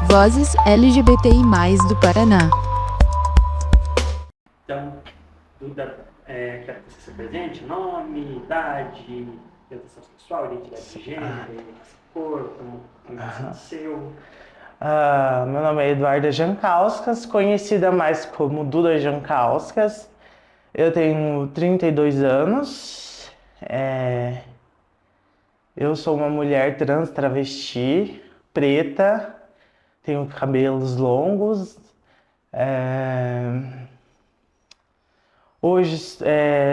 Vozes LGBTI+, do Paraná. Então, Duda, quero que você se apresente, nome, idade, orientação sexual, identidade de gênero, cor, como você nasceu. Meu nome é Eduarda Jankauskas, conhecida mais como Duda Jankauskas. Eu tenho 32 anos. Eu sou uma mulher trans travesti, preta, tenho cabelos longos. Hoje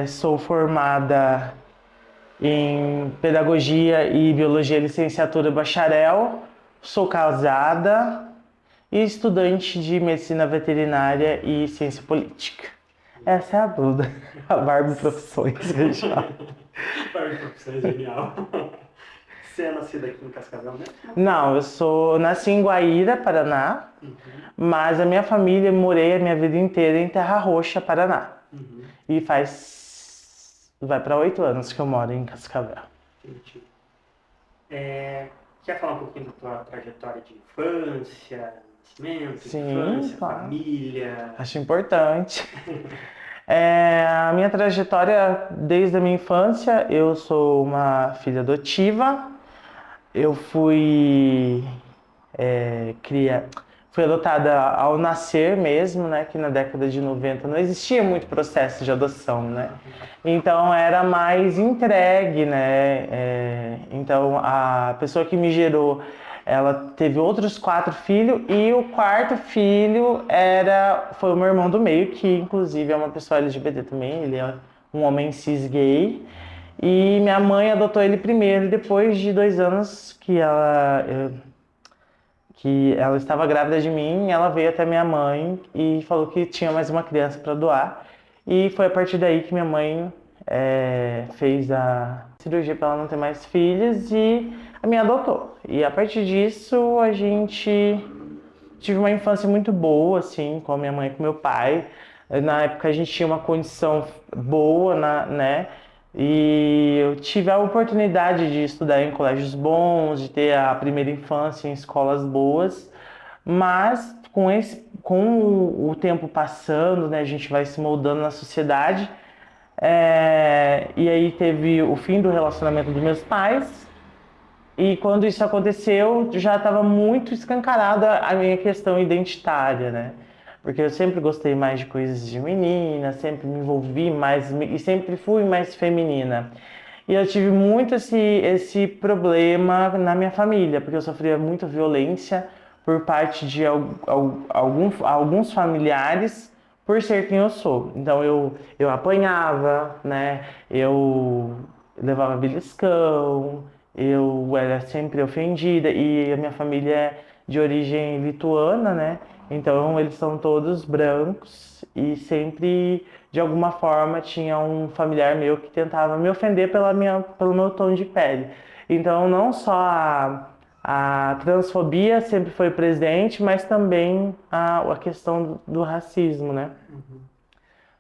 sou formada em Pedagogia e Biologia, licenciatura bacharel. Sou casada e estudante de Medicina Veterinária e Ciência Política. Essa é a Duda, a Barbie Profissões. Barbie Profissões, genial. Você é nascida aqui em Cascavel mesmo? Não, eu nasci em Guaíra, Paraná, mas a minha família, morei a minha vida inteira em Terra Roxa, Paraná. E vai para 8 anos que eu moro em Cascavel. Entendi. Quer falar um pouquinho da tua trajetória de infância, nascimento, Sim, infância, claro. família? Acho importante. A minha trajetória desde a minha infância, eu sou uma filha adotiva. Eu fui adotada ao nascer mesmo, né? Que na década de 90 não existia muito processo de adoção, né? Então era mais entregue, né? Então a pessoa que me gerou, ela teve outros 4 filhos e o quarto filho foi o meu irmão do meio, que inclusive é uma pessoa LGBT também, ele é um homem cis gay. E minha mãe adotou ele primeiro, depois de 2 anos que ela estava grávida de mim, ela veio até minha mãe e falou que tinha mais uma criança para doar. E foi a partir daí que minha mãe fez a cirurgia para ela não ter mais filhos e me adotou. E a partir disso a gente tive uma infância muito boa, assim, com a minha mãe e com meu pai. Na época a gente tinha uma condição boa, né? E eu tive a oportunidade de estudar em colégios bons, de ter a primeira infância em escolas boas, mas com o tempo passando, né, a gente vai se moldando na sociedade. E aí teve o fim do relacionamento dos meus pais, e quando isso aconteceu, já estava muito escancarada a minha questão identitária, né? Porque eu sempre gostei mais de coisas de menina, sempre me envolvi mais e sempre fui mais feminina. E eu tive muito esse problema na minha família, porque eu sofria muita violência por parte de alguns familiares por ser quem eu sou. Então eu apanhava, né? Eu levava beliscão, eu era sempre ofendida e a minha família é de origem lituana, né? Então eles são todos brancos e sempre, de alguma forma, tinha um familiar meu que tentava me ofender pelo meu tom de pele. Então não só a transfobia sempre foi presente, mas também a questão do racismo, né?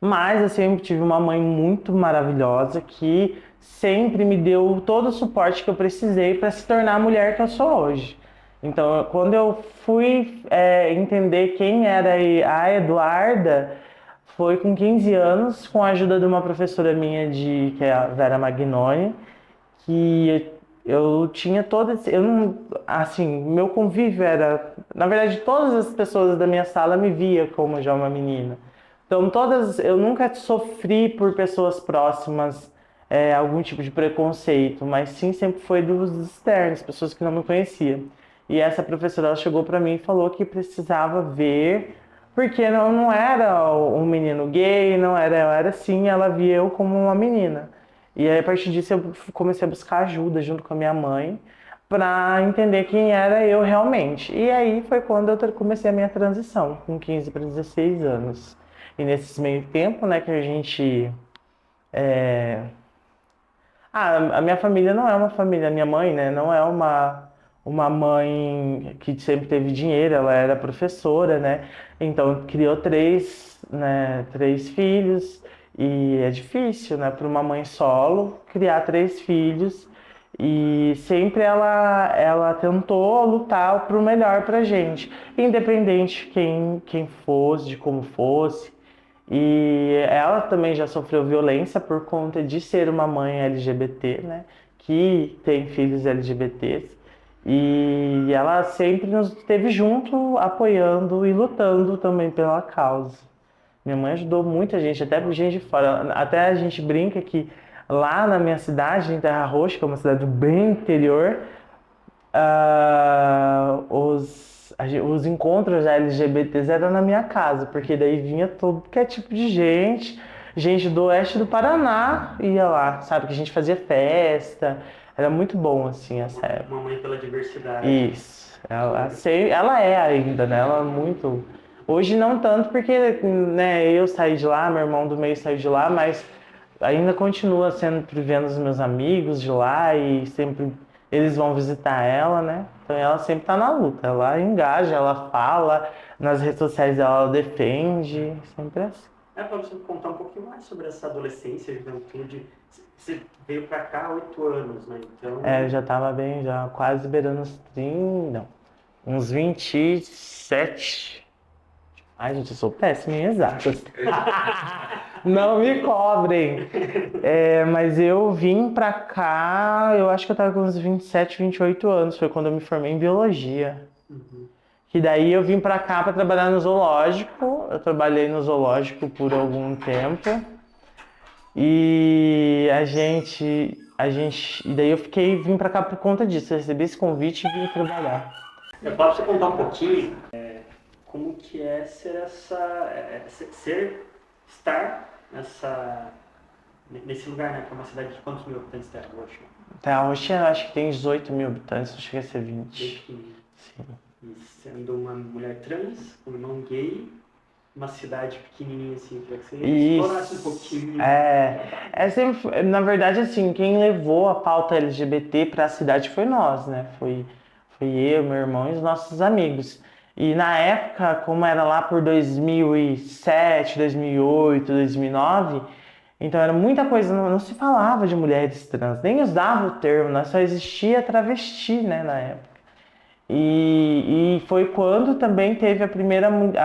Mas eu sempre tive uma mãe muito maravilhosa que sempre me deu todo o suporte que eu precisei para se tornar a mulher que eu sou hoje. Então, quando eu fui entender quem era a Eduarda, foi com 15 anos, com a ajuda de uma professora minha, que é a Vera Magnoni, que eu tinha eu não, assim, meu convívio era, na verdade, todas as pessoas da minha sala me via como já uma menina. Então, eu nunca sofri por pessoas próximas algum tipo de preconceito, mas sim sempre foi dos externos, pessoas que não me conheciam. E essa professora ela chegou para mim e falou que precisava ver, porque não era um menino gay, não era, eu era sim, ela via eu como uma menina. E aí, a partir disso eu comecei a buscar ajuda junto com a minha mãe para entender quem era eu realmente. E aí foi quando eu comecei a minha transição, com 15 para 16 anos. E nesse meio tempo, né, que a gente a minha família não é uma família, a minha mãe, né, não é uma mãe que sempre teve dinheiro, ela era professora, né, então criou 3 filhos, e é difícil, né, para uma mãe solo criar 3 filhos, E sempre ela tentou lutar pro melhor pra gente, independente quem fosse, de como fosse. E ela também já sofreu violência por conta de ser uma mãe LGBT, né? Que tem filhos LGBTs. E ela sempre nos esteve junto, apoiando e lutando também pela causa. Minha mãe ajudou muita gente, até gente de fora. Até a gente brinca que lá na minha cidade, em Terra Roxa, que é uma cidade bem interior, os encontros LGBTs eram na minha casa, porque daí vinha todo que é tipo de gente, gente do oeste do Paraná ia lá, sabe? Que a gente fazia festa, era muito bom assim essa época. Uma mãe pela diversidade. Isso, ela é ainda, né? Ela é muito. Hoje não tanto porque, né, eu saí de lá, meu irmão do meio saiu de lá, mas ainda continua sempre vendo os meus amigos de lá e sempre eles vão visitar ela, né? Então ela sempre tá na luta, ela engaja, ela fala, nas redes sociais dela ela defende, sempre é assim. Para você contar um pouquinho mais sobre essa adolescência, juventude. Você veio para cá há 8 anos, né? Então... Eu já tava bem, já quase beirando os 30, não, uns 27. Ai, gente, eu sou péssima em exatas. Não me cobrem. Mas eu vim pra cá, eu acho que eu tava com uns 27, 28 anos. Foi quando eu me formei em biologia. Uhum. Que daí eu vim pra cá pra trabalhar no zoológico. Eu trabalhei no zoológico por algum tempo. E e daí eu vim pra cá por conta disso. Eu recebi esse convite e vim trabalhar. Eu posso você contar um pouquinho como que é estar nesse lugar, né? Que é uma cidade de quantos mil habitantes Terra Roxa? Terra Roxa eu acho que tem 18 mil habitantes, não chega a ser 20. Sim. E sendo uma mulher trans, um irmão gay, uma cidade pequenininha assim, queria que você explorasse um pouquinho. Sempre, na verdade, assim, quem levou a pauta LGBT para a cidade foi nós, né? Foi eu, meu irmão e os nossos amigos. E na época, como era lá por 2007, 2008, 2009, então era muita coisa, não se falava de mulheres trans, nem usava o termo, né? Só existia travesti, né, na época. E foi quando também teve a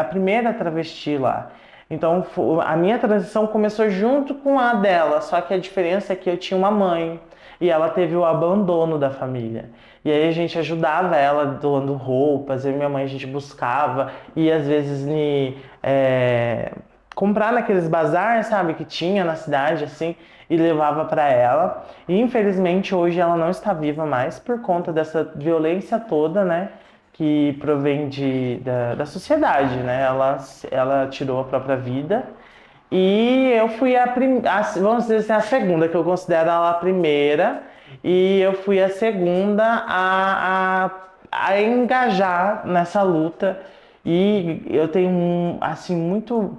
primeira travesti lá. Então a minha transição começou junto com a dela, só que a diferença é que eu tinha uma mãe e ela teve o abandono da família. E aí a gente ajudava ela doando roupas, eu e minha mãe a gente buscava e às vezes comprar naqueles bazar, sabe, que tinha na cidade assim e levava para ela. E infelizmente hoje ela não está viva mais por conta dessa violência toda, né? Que provém da sociedade, né? Ela tirou a própria vida. E eu fui vamos dizer assim, a segunda, que eu considero ela a primeira. E eu fui a segunda a engajar nessa luta. E eu tenho, assim, muito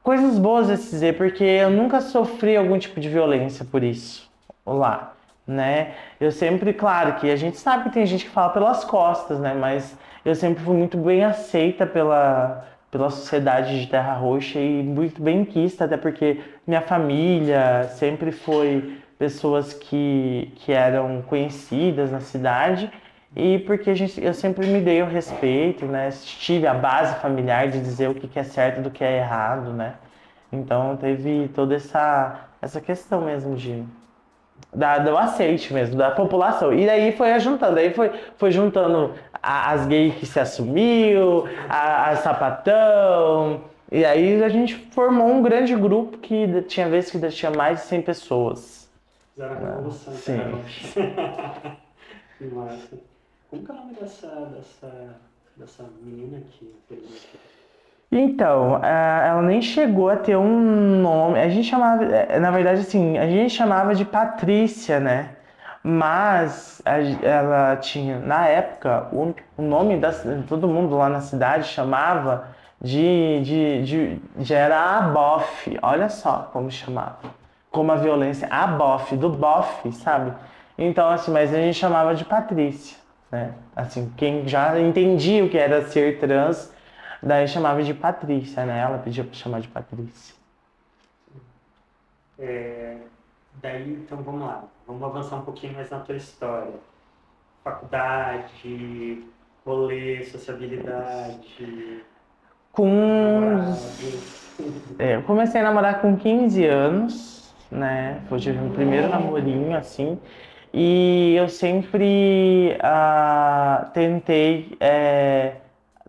coisas boas a se dizer, porque eu nunca sofri algum tipo de violência por isso lá, né? Eu sempre, claro que a gente sabe que tem gente que fala pelas costas, né? Mas eu sempre fui muito bem aceita pela sociedade de Terra Roxa e muito bem quista, até porque minha família sempre foi pessoas que eram conhecidas na cidade e porque eu sempre me dei o respeito, né? Tive a base familiar de dizer o que é certo do que é errado, né? Então teve toda essa questão mesmo do aceite mesmo, da população. E daí foi juntando, foi juntando as gays que se assumiu, a sapatão. E aí a gente formou um grande grupo que tinha vezes que tinha mais de 100 pessoas. Fizeram a revolução. Sim. Que massa. Como que é o nome dessa menina que fez? Então, ela nem chegou a ter um nome. A gente chamava, na verdade, assim, a gente chamava de Patrícia, né? Mas ela tinha, na época, o nome todo mundo lá na cidade chamava já era a BOF. Olha só como chamava. Como a violência, a BOF, do BOF, sabe? Então, assim, mas a gente chamava de Patrícia, né? Assim, quem já entendia o que era ser trans, daí chamava de Patrícia, né? Ela pedia pra chamar de Patrícia. Daí, então vamos lá. Vamos avançar um pouquinho mais na tua história. Faculdade, rolê, sociabilidade, Com namorados. Eu comecei a namorar com 15 anos, né? Foi tive meu primeiro namorinho, assim. E eu sempre tentei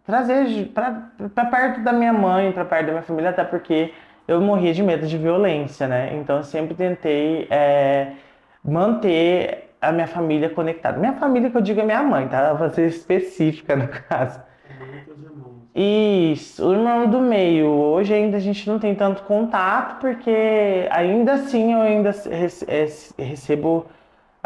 trazer para perto da minha mãe, para perto da minha família, até porque eu morria de medo de violência, né? Então eu sempre tentei manter a minha família conectada. Minha família que eu digo é minha mãe, tá? Pra ser específica no caso. A mãe e teus irmãos. Isso, o irmão do meio. Hoje ainda a gente não tem tanto contato, porque ainda assim eu ainda recebo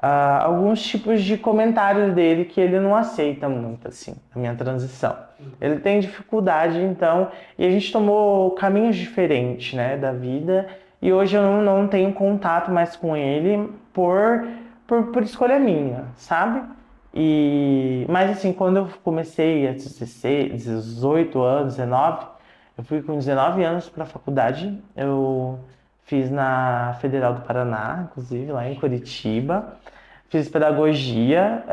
alguns tipos de comentários dele que ele não aceita muito, assim, a minha transição. Ele tem dificuldade, então, e a gente tomou caminhos diferentes, né, da vida, e hoje eu não tenho contato mais com ele por escolha minha, sabe? Mas assim, quando eu comecei a 16, 18 anos, 19, eu fui com 19 anos para a faculdade. Eu fiz na Federal do Paraná, inclusive, lá em Curitiba. Fiz pedagogia,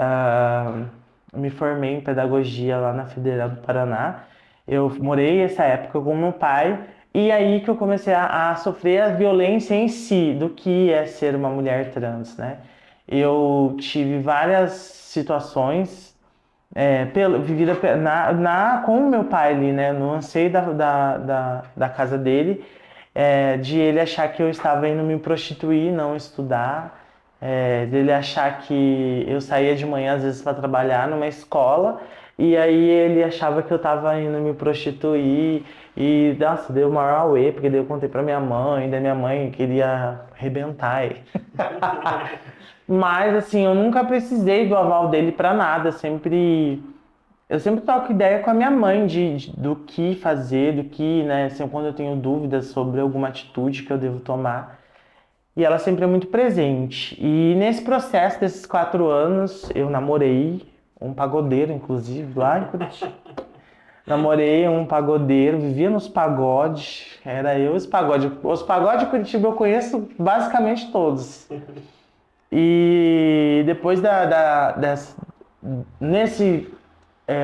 me formei em pedagogia lá na Federal do Paraná. Eu morei essa época com meu pai, e aí que eu comecei a sofrer a violência em si, do que é ser uma mulher trans, né? Eu tive várias situações vivida com o meu pai ali, né? No anseio da casa dele, de ele achar que eu estava indo me prostituir, não estudar, dele achar que eu saía de manhã às vezes para trabalhar numa escola e aí ele achava que eu estava indo me prostituir e, nossa, deu o maior auê, porque daí eu contei para minha mãe, daí minha mãe queria arrebentar ele. Mas assim, eu nunca precisei do aval dele para nada, eu sempre troco ideia com a minha mãe do que fazer, do que, né, assim, quando eu tenho dúvidas sobre alguma atitude que eu devo tomar. E ela sempre é muito presente. E nesse processo desses 4 anos, eu namorei um pagodeiro, inclusive, lá em Curitiba. Namorei um pagodeiro, vivia nos pagodes, era eu e os pagodes. Os pagodes de Curitiba eu conheço basicamente todos. E depois nesse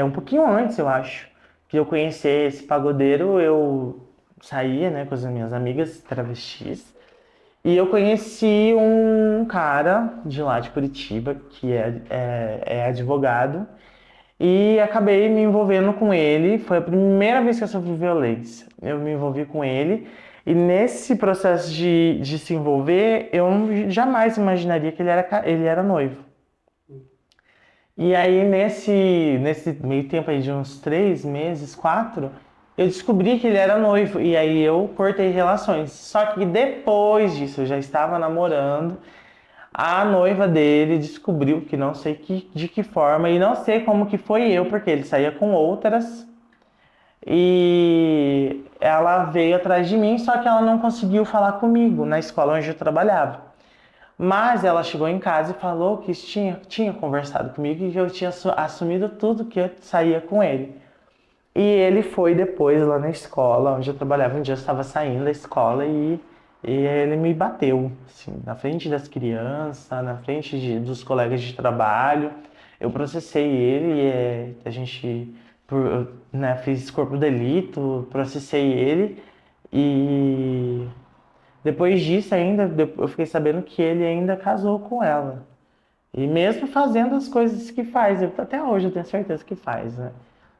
um pouquinho antes, eu acho, que eu conhecer esse pagodeiro, eu saía, né, com as minhas amigas travestis. E eu conheci um cara de lá de Curitiba, que é advogado, e acabei me envolvendo com ele. Foi a primeira vez que eu sofri violência. Eu me envolvi com ele, e nesse processo de se envolver, eu jamais imaginaria que ele era noivo. E aí, nesse meio tempo aí de uns 3 meses, 4, eu descobri que ele era noivo. E aí eu cortei relações. Só que depois disso, eu já estava namorando. A noiva dele descobriu que não sei de que forma, e não sei como que foi eu, porque ele saía com outras. E ela veio atrás de mim, só que ela não conseguiu falar comigo na escola onde eu trabalhava. Mas ela chegou em casa e falou que tinha conversado comigo e que eu tinha assumido tudo que eu saía com ele. E ele foi depois lá na escola onde eu trabalhava. Um dia eu estava saindo da escola e ele me bateu, assim, na frente das crianças, na frente dos colegas de trabalho. Eu processei ele e a gente né, fiz corpo de delito, processei ele e depois disso ainda, eu fiquei sabendo que ele ainda casou com ela. E mesmo fazendo as coisas que faz, até hoje eu tenho certeza que faz, né?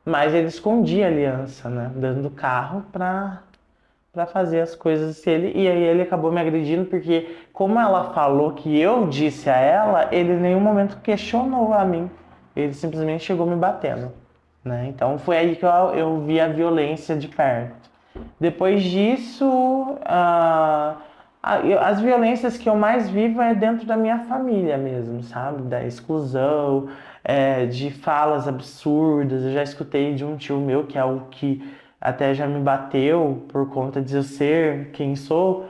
Mas ele escondia a aliança, né? Dentro do carro pra fazer as coisas dele. E aí ele acabou me agredindo porque, como ela falou que eu disse a ela, ele em nenhum momento questionou a mim. Ele simplesmente chegou me batendo, né? Então foi aí que eu vi a violência de perto. Depois disso, as violências que eu mais vivo é dentro da minha família mesmo, sabe? Da exclusão, de falas absurdas. Eu já escutei de um tio meu, que é o que até já me bateu por conta de eu ser quem sou,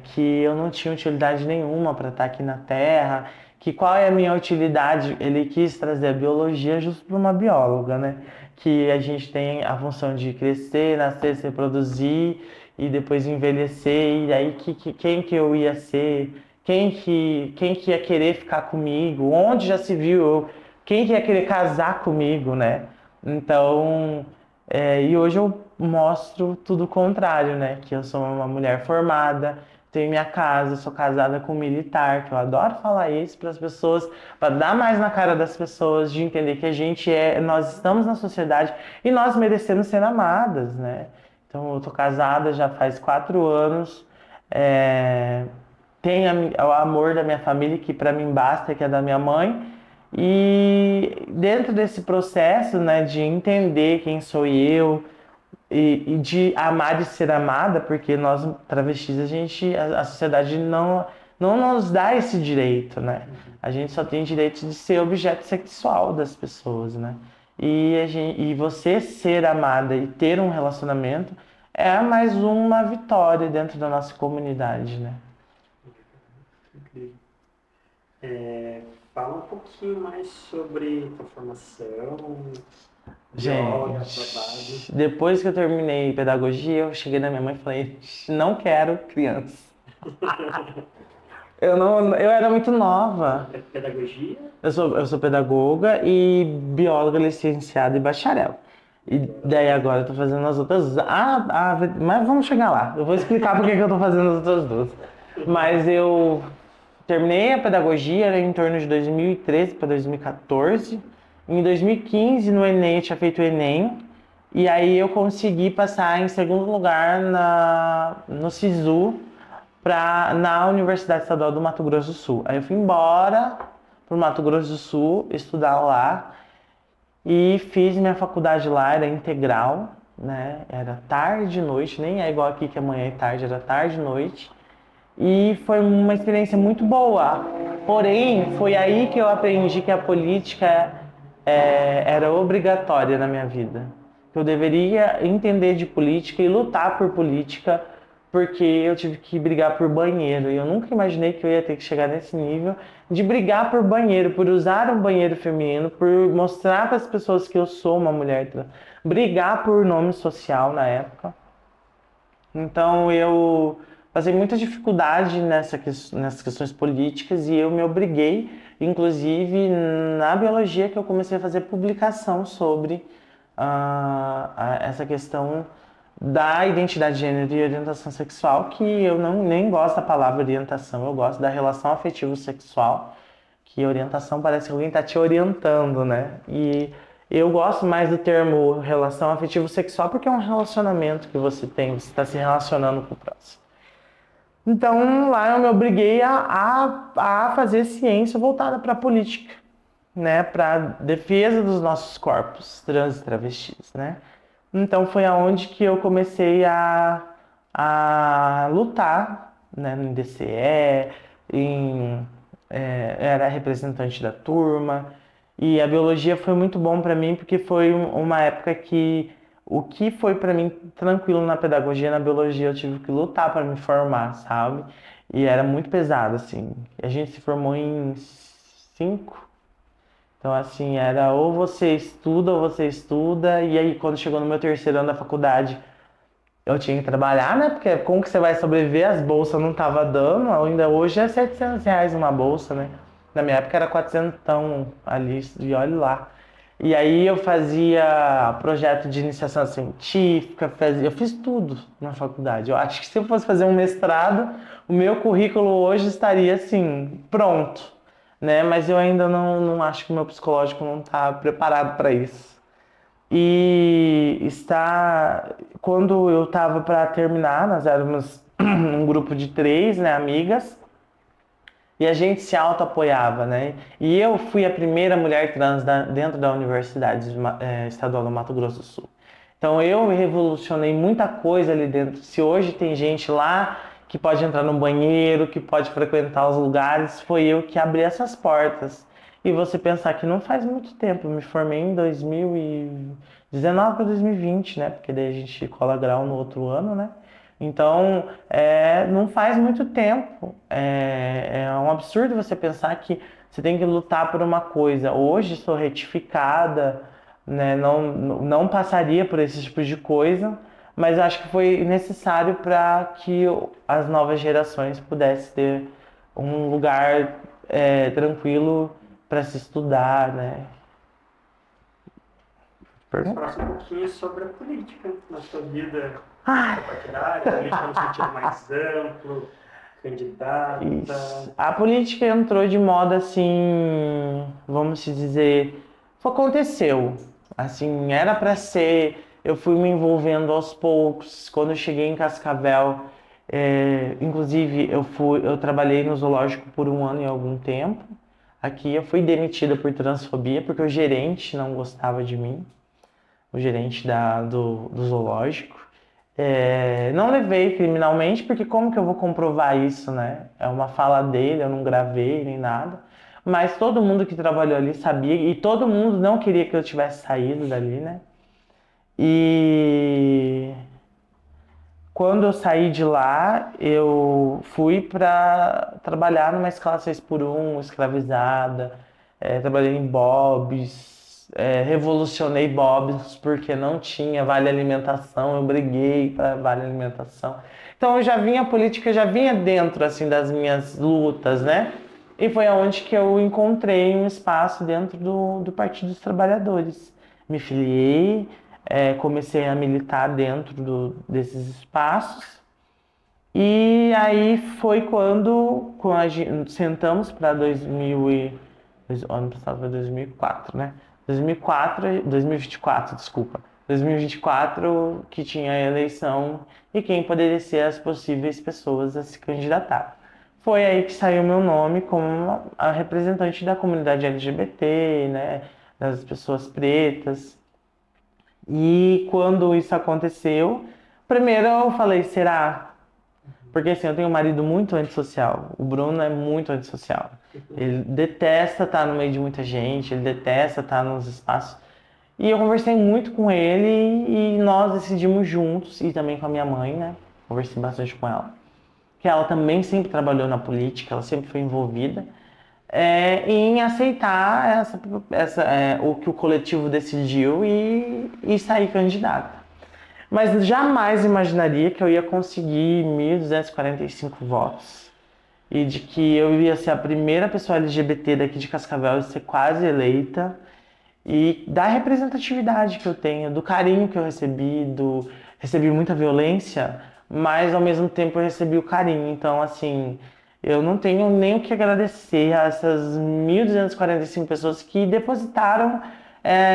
que eu não tinha utilidade nenhuma para estar aqui na Terra, que qual é a minha utilidade? Ele quis trazer a biologia justo para uma bióloga, né? Que a gente tem a função de crescer, nascer, se reproduzir e depois envelhecer, e aí quem que eu ia ser, quem que ia querer ficar comigo, onde já se viu, quem que ia querer casar comigo, né? Então, e hoje eu mostro tudo o contrário, né? Que eu sou uma mulher formada, tenho minha casa, sou casada com um militar, que eu adoro falar isso para as pessoas, para dar mais na cara das pessoas, de entender que nós estamos na sociedade e nós merecemos ser amadas, né? Então, eu tô casada já faz 4 anos, é, tenho o amor da minha família, que para mim basta, que é da minha mãe, e dentro desse processo, né, de entender quem sou eu e de amar e ser amada, porque nós travestis, a sociedade não nos dá esse direito, né? A gente só tem direito de ser objeto sexual das pessoas, né? E você ser amada e ter um relacionamento é mais uma vitória dentro da nossa comunidade, né? Incrível. Fala um pouquinho mais sobre tua formação, bióloga, trabalho. Gente, depois que eu terminei pedagogia, eu cheguei na minha mãe e falei, não quero criança. Eu era muito nova. Pedagogia? Eu sou pedagoga e bióloga licenciada e bacharel. E daí agora eu tô fazendo as outras. Mas vamos chegar lá. Eu vou explicar por que eu tô fazendo as outras duas. Mas eu terminei a pedagogia era em torno de 2013 para 2014. Em 2015, no Enem, eu tinha feito o Enem. E aí eu consegui passar em segundo lugar no SISU na Universidade Estadual do Mato Grosso do Sul. Aí eu fui embora para o Mato Grosso do Sul estudar lá e fiz minha faculdade lá, era integral, né? Era tarde e noite, nem é igual aqui que amanhã é tarde, era tarde e noite. E foi uma experiência muito boa. Porém, foi aí que eu aprendi que a política era obrigatória na minha vida. Eu deveria entender de política e lutar por política, porque eu tive que brigar por banheiro. E eu nunca imaginei que eu ia ter que chegar nesse nível de brigar por banheiro, por usar um banheiro feminino, por mostrar para as pessoas que eu sou uma mulher trans, brigar por nome social na época. Então eu passei muita dificuldade nessas questões políticas e eu me obriguei, inclusive na biologia, que eu comecei a fazer publicação sobre essa questão da identidade de gênero e orientação sexual, que eu nem gosto da palavra orientação, eu gosto da relação afetivo-sexual, que orientação parece que alguém está te orientando, né? E eu gosto mais do termo relação afetivo-sexual porque é um relacionamento que você tem, você está se relacionando com o próximo. Então lá eu me obriguei a fazer ciência voltada para a política, né? Para defesa dos nossos corpos trans e travestis, né? Então foi aonde que eu comecei a lutar, né, no DCE, era representante da turma, e a biologia foi muito bom para mim porque foi uma época que o que foi para mim tranquilo na pedagogia, na biologia eu tive que lutar para me formar, sabe? E era muito pesado, assim. A gente se formou em 5. Então, assim, era ou você estuda, e aí quando chegou no meu terceiro ano da faculdade, eu tinha que trabalhar, né? Porque como que você vai sobreviver? As bolsas não estavam dando, ainda hoje é R$ 700 uma bolsa, né? Na minha época era 400 ali, e olha lá. E aí eu fazia projeto de iniciação científica, eu fiz tudo na faculdade. Eu acho que se eu fosse fazer um mestrado, o meu currículo hoje estaria, assim, pronto, né? Mas eu ainda não acho que o meu psicológico não está preparado para isso. Quando eu estava para terminar, nós éramos um grupo de 3, né, amigas, e a gente se auto-apoiava, né? E eu fui a primeira mulher trans dentro da Universidade Estadual do Mato Grosso do Sul. Então eu revolucionei muita coisa ali dentro. Se hoje tem gente lá que pode entrar no banheiro, que pode frequentar os lugares, foi eu que abri essas portas. E você pensar que não faz muito tempo, eu me formei em 2019 para 2020, né? Porque daí a gente cola grau no outro ano, né? Então, não faz muito tempo. É um absurdo você pensar que você tem que lutar por uma coisa. Hoje sou retificada, né? Não passaria por esse tipo de coisa, mas eu acho que foi necessário para que as novas gerações pudessem ter um lugar tranquilo para se estudar, né? Vamos Pergunta? falar um pouquinho sobre a política na sua vida Ah, partidária, política no sentido mais amplo, candidata. isso. A política entrou de moda assim, vamos se dizer, aconteceu. Assim, era para ser. Eu fui me envolvendo aos poucos. Quando eu cheguei em Cascavel, inclusive eu trabalhei no zoológico por 1 ano e algum tempo. Aqui eu fui demitida por transfobia porque o gerente não gostava de mim, o gerente do zoológico. Não levei criminalmente, porque como que eu vou comprovar isso, né? É uma fala dele, eu não gravei nem nada. Mas todo mundo que trabalhou ali sabia, e todo mundo não queria que eu tivesse saído dali, né? E quando eu saí de lá, eu fui para trabalhar numa escala 6x1, escravizada, trabalhei em Bob's, revolucionei Bob's porque não tinha vale alimentação, eu briguei para vale alimentação. Então eu já vinha, a política já vinha dentro assim das minhas lutas, né? E foi aonde que eu encontrei um espaço dentro do Partido dos Trabalhadores. Me filiei, comecei a militar dentro desses espaços. E aí foi quando sentamos para 2000 ano passado foi 2004, né? 2024, desculpa. 2024 que tinha a eleição e quem poderia ser as possíveis pessoas a se candidatar. Foi aí que saiu meu nome como a representante da comunidade LGBT, né? Das pessoas pretas. E quando isso aconteceu, primeiro eu falei, será? Porque assim, eu tenho um marido muito antissocial. O Bruno é muito antissocial. Ele detesta estar no meio de muita gente, ele detesta estar nos espaços. E eu conversei muito com ele e nós decidimos juntos, e também com a minha mãe, né? Conversei bastante com ela. Que ela também sempre trabalhou na política, ela sempre foi envolvida. Em aceitar o que o coletivo decidiu e sair candidata. Mas jamais imaginaria que eu ia conseguir 1.245 votos e de que eu ia ser a primeira pessoa LGBT daqui de Cascavel a ser quase eleita e da representatividade que eu tenho, do carinho que eu recebi, recebi muita violência, mas ao mesmo tempo eu recebi o carinho. Então, assim, eu não tenho nem o que agradecer a essas 1.245 pessoas que depositaram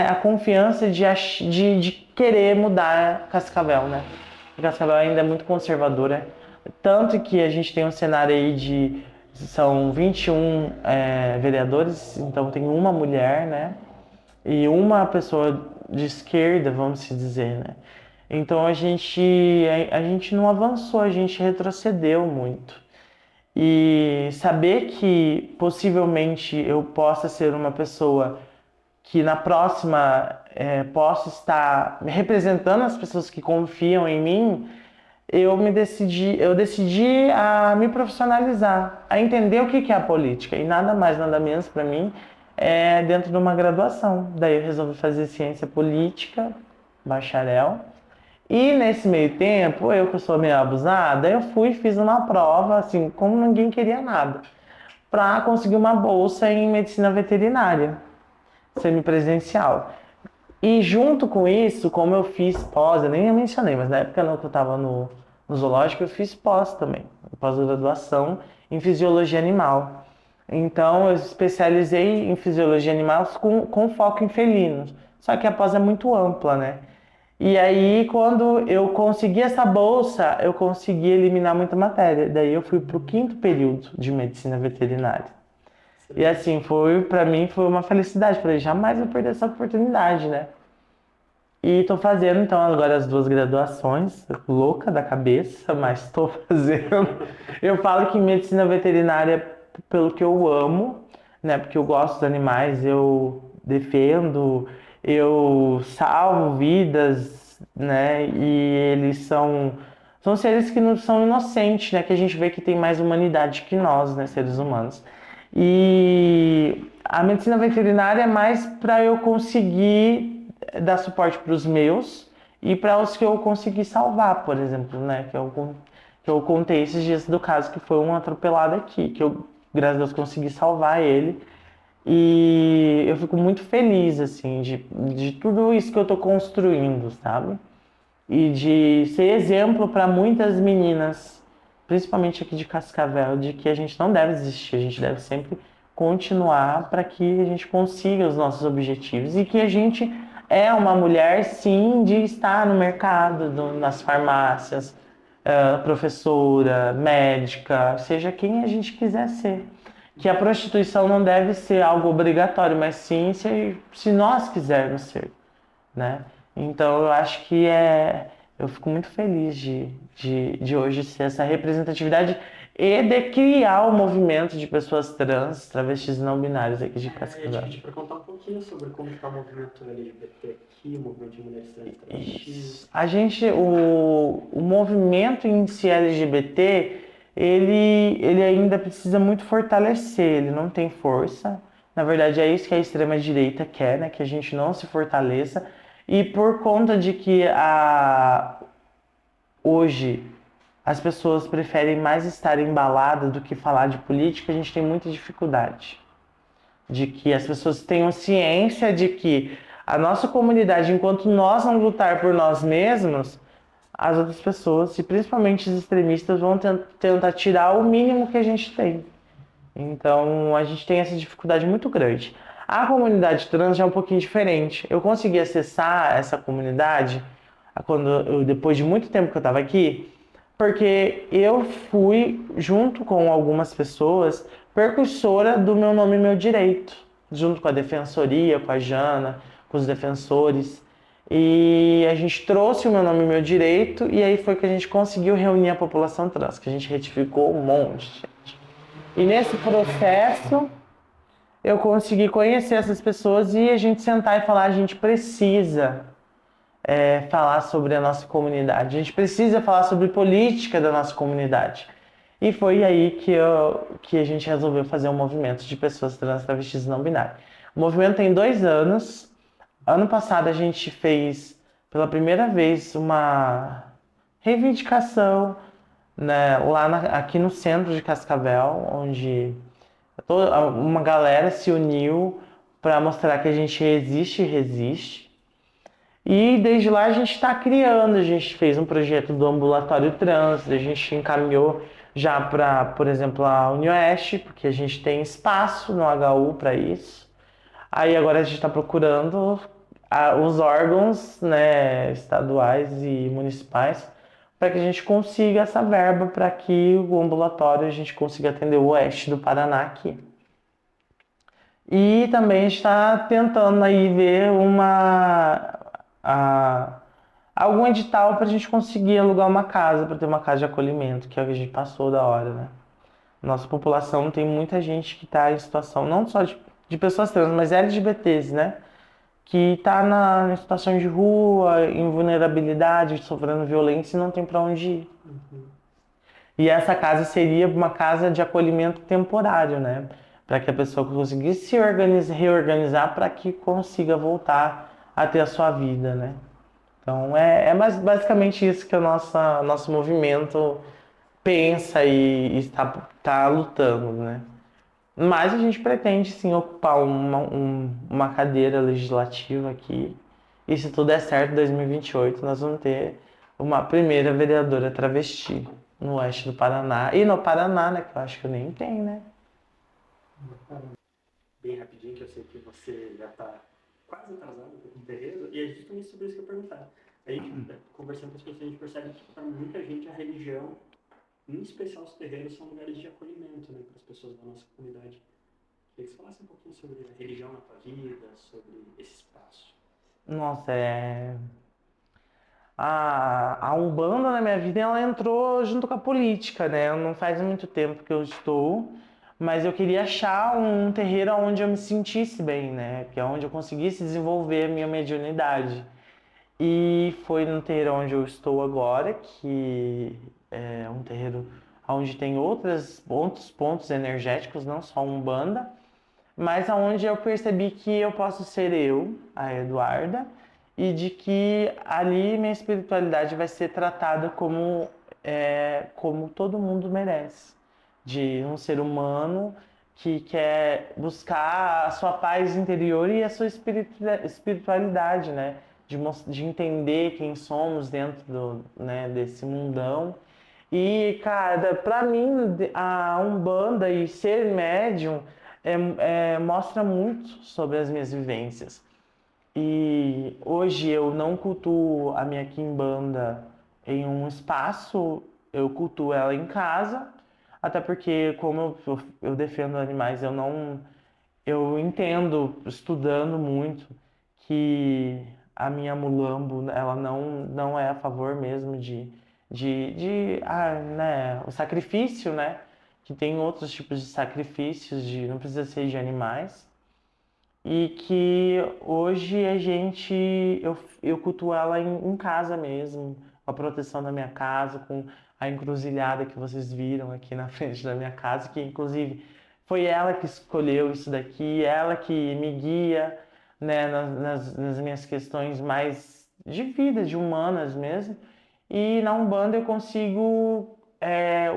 a confiança de querer mudar Cascavel, né? Cascavel ainda é muito conservadora, tanto que a gente tem um cenário aí são 21 vereadores, então tem uma mulher, né? E uma pessoa de esquerda, vamos se dizer, né? Então a gente não avançou, a gente retrocedeu muito. E saber que possivelmente eu possa ser uma pessoa que na próxima possa estar representando as pessoas que confiam em mim, eu decidi a me profissionalizar, a entender o que é a política e nada mais, nada menos para mim dentro de uma graduação. Daí eu resolvi fazer ciência política, bacharel. E nesse meio tempo, eu que sou meio abusada, eu fui e fiz uma prova, assim, como ninguém queria nada, para conseguir uma bolsa em medicina veterinária, semipresencial. E junto com isso, como eu fiz pós, eu nem mencionei, mas na época que eu estava no zoológico, eu fiz pós também, pós-graduação em fisiologia animal. Então, eu especializei em fisiologia animal com foco em felinos. Só que a pós é muito ampla, né? E aí, quando eu consegui essa bolsa, eu consegui eliminar muita matéria. Daí eu fui para o 5º período de medicina veterinária. E assim, para mim, foi uma felicidade. Falei, jamais vou perder essa oportunidade, né? E estou fazendo, então, agora as 2 graduações, louca da cabeça, mas estou fazendo. Eu falo que medicina veterinária, pelo que eu amo, né? Porque eu gosto dos animais, eu defendo, eu salvo vidas, né? E eles são seres que não são inocentes, né? Que a gente vê que tem mais humanidade que nós, né? Seres humanos. E a medicina veterinária é mais para eu conseguir dar suporte para os meus e para os que eu consegui salvar, por exemplo, né? Que eu contei esses dias do caso que foi um atropelado aqui, que eu, graças a Deus, consegui salvar ele. E eu fico muito feliz, assim, de tudo isso que eu tô construindo, sabe? E de ser exemplo para muitas meninas, principalmente aqui de Cascavel, de que a gente não deve desistir, a gente deve sempre continuar para que a gente consiga os nossos objetivos e que a gente é uma mulher, sim, de estar no mercado, nas farmácias, professora, médica, seja quem a gente quiser ser. Que a prostituição não deve ser algo obrigatório, mas sim se nós quisermos ser, né? Então eu acho que eu fico muito feliz de hoje ser essa representatividade e de criar o movimento de pessoas trans, travestis e não binários aqui de Eu ia te Cascavel. pedir para contar um pouquinho sobre como está o movimento LGBT aqui, o movimento de mulheres trans e travestis. O movimento em si LGBT, ele ainda precisa muito fortalecer, ele não tem força. Na verdade, é isso que a extrema-direita quer, né? Que a gente não se fortaleça. E por conta de que hoje as pessoas preferem mais estar embaladas do que falar de política, a gente tem muita dificuldade. De que as pessoas tenham ciência de que a nossa comunidade, enquanto nós não lutar por nós mesmos, as outras pessoas, e principalmente os extremistas, vão tentar tirar o mínimo que a gente tem. Então a gente tem essa dificuldade muito grande. A comunidade trans já é um pouquinho diferente. Eu consegui acessar essa comunidade depois de muito tempo que eu estava aqui, porque eu fui, junto com algumas pessoas, percursora do meu nome e meu direito, junto com a defensoria, com a Jana, com os defensores. E a gente trouxe o meu nome e meu direito, e aí foi que a gente conseguiu reunir a população trans, que a gente retificou um monte, gente. E nesse processo, eu consegui conhecer essas pessoas e a gente sentar e falar, a gente precisa falar sobre a nossa comunidade. A gente precisa falar sobre política da nossa comunidade. E foi aí que a gente resolveu fazer um movimento de pessoas trans, travestis e não binárias. O movimento tem 2 anos. Ano passado a gente fez pela primeira vez uma reivindicação, né, aqui no centro de Cascavel, onde uma galera se uniu para mostrar que a gente existe e resiste. E desde lá a gente está criando, a gente fez um projeto do ambulatório trans, a gente encaminhou já para, por exemplo, a Unioeste, porque a gente tem espaço no HU para isso. Aí agora a gente está procurando os órgãos, né, estaduais e municipais para que a gente consiga essa verba para que o ambulatório a gente consiga atender o oeste do Paraná aqui. E também está tentando aí ver algum edital para a gente conseguir alugar uma casa, para ter uma casa de acolhimento, que é o que a gente passou da hora, né? Nossa população tem muita gente que está em situação, não só de pessoas trans, mas LGBTs, né? Que está em situação de rua, em vulnerabilidade, sofrendo violência e não tem para onde ir. E essa casa seria uma casa de acolhimento temporário, né? Para que a pessoa conseguisse se reorganizar para que consiga voltar a ter a sua vida, né? Então basicamente isso que o nosso movimento pensa e está lutando, né? Mas a gente pretende sim ocupar uma cadeira legislativa aqui. E se tudo der certo, em 2028 nós vamos ter uma primeira vereadora travesti no oeste do Paraná. E no Paraná, né? Que eu acho que nem tem, né? Bem rapidinho, que eu sei que você já está quase atrasado com o terreiro, e é justamente sobre isso que eu ia perguntar. A gente, conversando com as pessoas, a gente percebe que para muita gente a religião, em especial os terreiros, são lugares de acolhimento, né, para as pessoas da nossa comunidade. Queria que você falasse um pouquinho sobre a religião na tua vida, sobre esse espaço. Nossa, a Umbanda na minha vida, ela entrou junto com a política, né? Não faz muito tempo que eu estou, mas eu queria achar um terreiro onde eu me sentisse bem, né? Que é onde eu conseguisse desenvolver a minha mediunidade. E foi no terreiro onde eu estou agora, que é um terreiro onde tem outros pontos energéticos, não só Umbanda, mas aonde eu percebi que eu posso ser eu, a Eduarda, e de que ali minha espiritualidade vai ser tratada como todo mundo merece, de um ser humano que quer buscar a sua paz interior e a sua espiritualidade, né? De entender quem somos dentro né, desse mundão. E, cara, pra mim, a Umbanda e ser médium mostra muito sobre as minhas vivências. E hoje eu não cultuo a minha quimbanda em um espaço, eu cultuo ela em casa, até porque como eu defendo animais, eu entendo, estudando muito, que a minha mulambo, ela não é a favor mesmo né, o sacrifício, né? Que tem outros tipos de sacrifícios, não precisa ser de animais. E que hoje eu cultuo ela em casa mesmo, com a proteção da minha casa, com a encruzilhada que vocês viram aqui na frente da minha casa, que inclusive foi ela que escolheu isso daqui, ela que me guia, né, nas minhas questões mais de vida, de humanas mesmo. E na Umbanda eu consigo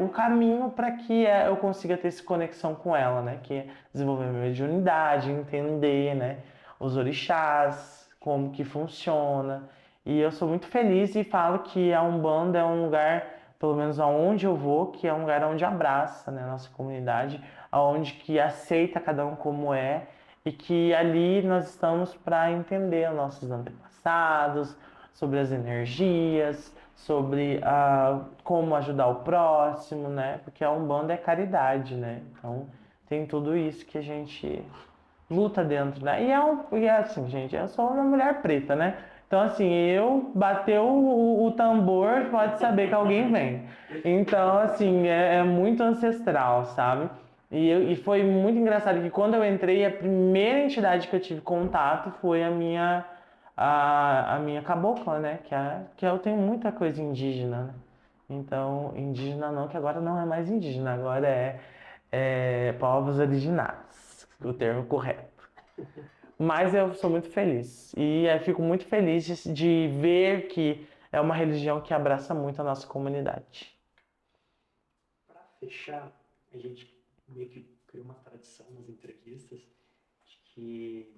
o caminho para que eu consiga ter essa conexão com ela, né? Que é desenvolver minha mediunidade, entender, né? Os orixás, como que funciona. E eu sou muito feliz e falo que a Umbanda é um lugar, pelo menos aonde eu vou, que é um lugar onde abraça, né, a nossa comunidade, aonde que aceita cada um como é e que ali nós estamos para entender os nossos antepassados, sobre as energias, sobre como ajudar o próximo, né? Porque a Umbanda é caridade, né? Então tem tudo isso que a gente luta dentro, né? E é assim, gente, eu sou uma mulher preta, né? Então, assim, eu bateu o tambor, pode saber que alguém vem. Então, assim, é muito ancestral, sabe? E foi muito engraçado que quando eu entrei, a primeira entidade que eu tive contato foi a minha cabocla, né? Que eu tenho muita coisa indígena, né? Então, indígena não, que agora não é mais indígena, agora é povos originários, o termo correto. Mas eu sou muito feliz e fico muito feliz de ver que é uma religião que abraça muito a nossa comunidade. Para fechar, a gente meio que criou uma tradição nas entrevistas de que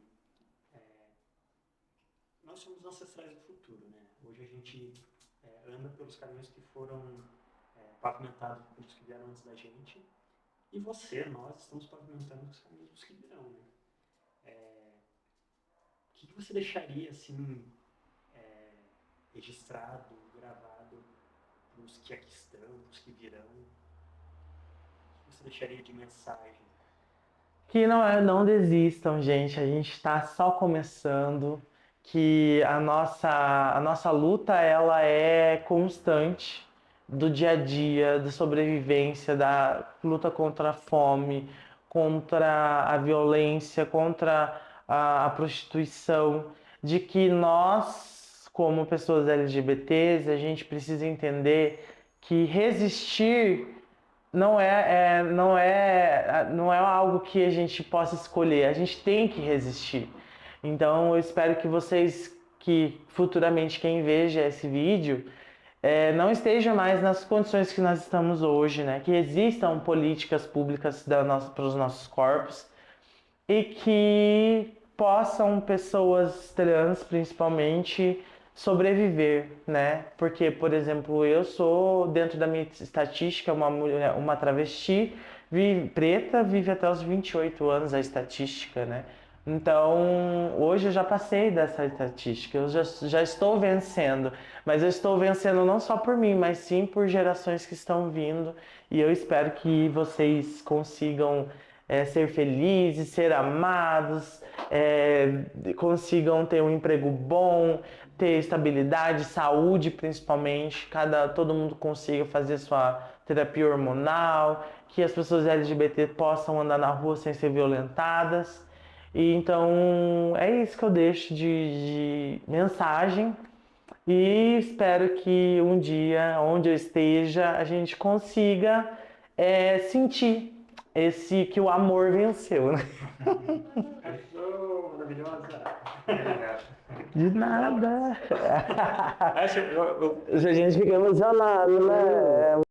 nós somos ancestrais do futuro, né? Hoje a gente anda pelos caminhos que foram pavimentados pelos que vieram antes da gente, e nós estamos pavimentando os caminhos dos que virão, né? O que você deixaria, assim, registrado, gravado para os que aqui estão, para os que virão? O que você deixaria de mensagem? Que não desistam, gente. A gente está só começando. Que a nossa luta ela é constante do dia a dia, da sobrevivência, da luta contra a fome, contra a violência, contra a prostituição, de que nós, como pessoas LGBTs, a gente precisa entender que resistir não é algo que a gente possa escolher, a gente tem que resistir. Então eu espero que vocês, que futuramente quem veja esse vídeo, não esteja mais nas condições que nós estamos hoje, né? Que existam políticas públicas para os nossos corpos e que possam pessoas trans, principalmente, sobreviver, né? Porque, por exemplo, eu sou, dentro da minha estatística, uma travesti preta, vive até os 28 anos a estatística, né? Então, hoje eu já passei dessa estatística, eu já estou vencendo, mas eu estou vencendo não só por mim, mas sim por gerações que estão vindo, e eu espero que vocês consigam ser felizes, ser amados, consigam ter um emprego bom, ter estabilidade, saúde principalmente, todo mundo consiga fazer sua terapia hormonal, que as pessoas LGBT possam andar na rua sem ser violentadas. E então é isso que eu deixo de mensagem e espero que um dia, onde eu esteja, a gente consiga sentir que o amor venceu, né? Arrasou, maravilhosa! De nada. Acho, A gente fica emocionado, né?